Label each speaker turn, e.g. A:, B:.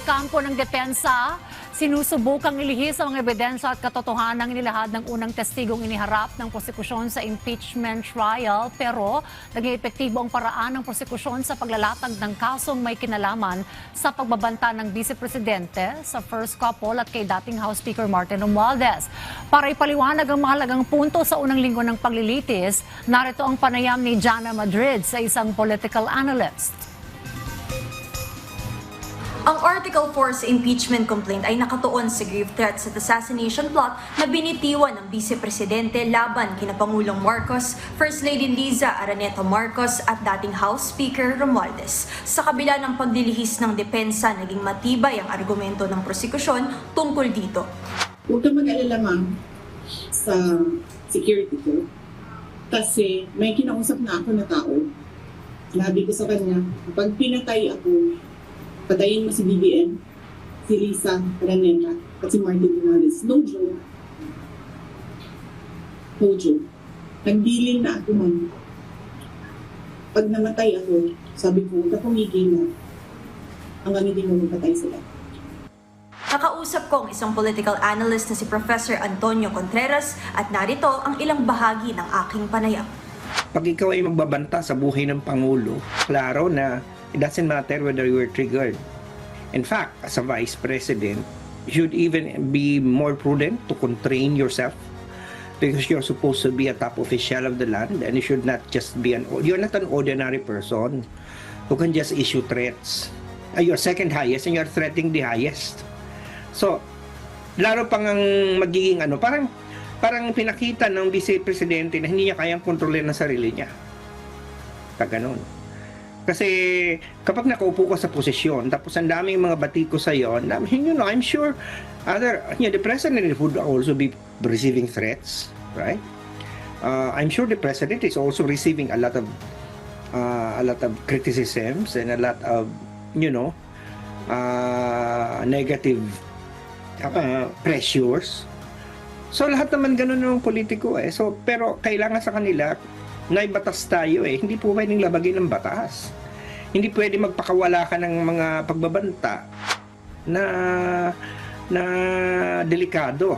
A: kampo ng depensa, sinusubukang ilihis ang mga ebidensya at katotohanan inilahad ng unang testigong iniharap ng prosekusyon sa impeachment trial, pero naging epektibo ang paraan ng prosekusyon sa paglalatag ng kasong may kinalaman sa pagbabanta ng vice-presidente sa first couple at kay dating House Speaker Martin Romualdez. Para ipaliwanag ang mahalagang punto sa unang linggo ng paglilitis, narito ang panayam ni Jana Madrid sa isang political analyst.
B: Ang Article 4 sa impeachment complaint ay nakatuon sa grave threats at assassination plot na binitiwan ng Vice-Presidente laban kina Pangulong Marcos, First Lady Liza Araneta Marcos at dating House Speaker Romualdez. Sa kabila ng paglilihis ng depensa, naging matibay ang argumento ng prosekusyon tungkol dito.
C: Huwag ka mag-alala, ma'am, sa security ko. Kasi may kinausap na ako na tao. Sabi ko sa kanya, pag pinatay ako, patayin mo si BBM, si Liza Araneta, at si Martin Romualdez. No joke. No joke. Nagbilin na ako, ma'am. Pag namatay ako, sabi ko, huwag ka pumigil na hanggang hindi mo mapatay sila.
B: Nakausap ko ang isang political analyst na si Professor Antonio Contreras at narito ang ilang bahagi ng aking panayam.
D: Pag ikaw ay magbabanta sa buhay ng Pangulo, klaro na it doesn't matter whether you were triggered. In fact, as a Vice President, you should even be more prudent to constrain yourself because you're supposed to be a top official of the land and you should not just be you're not an ordinary person who can just issue threats. You're second highest and you're threatening the highest. So, laro pang ang magiging parang pinakita ng Vice Presidente na hindi niya kayang kontrolin ang sarili niya. Kaganon. Kasi kapag nakaupo ka sa posisyon, tapos ang daming mga batiko sa iyo, I'm sure the President would also be receiving threats, right? I'm sure the President is also receiving a lot of criticisms and a lot of, negative pressures. So lahat naman ganun ng politiko eh. So pero kailangan sa kanila na batas tayo eh. Hindi po pwedeng labagin ng batas. Hindi pwede magpakawala ka ng mga pagbabanta na delikado.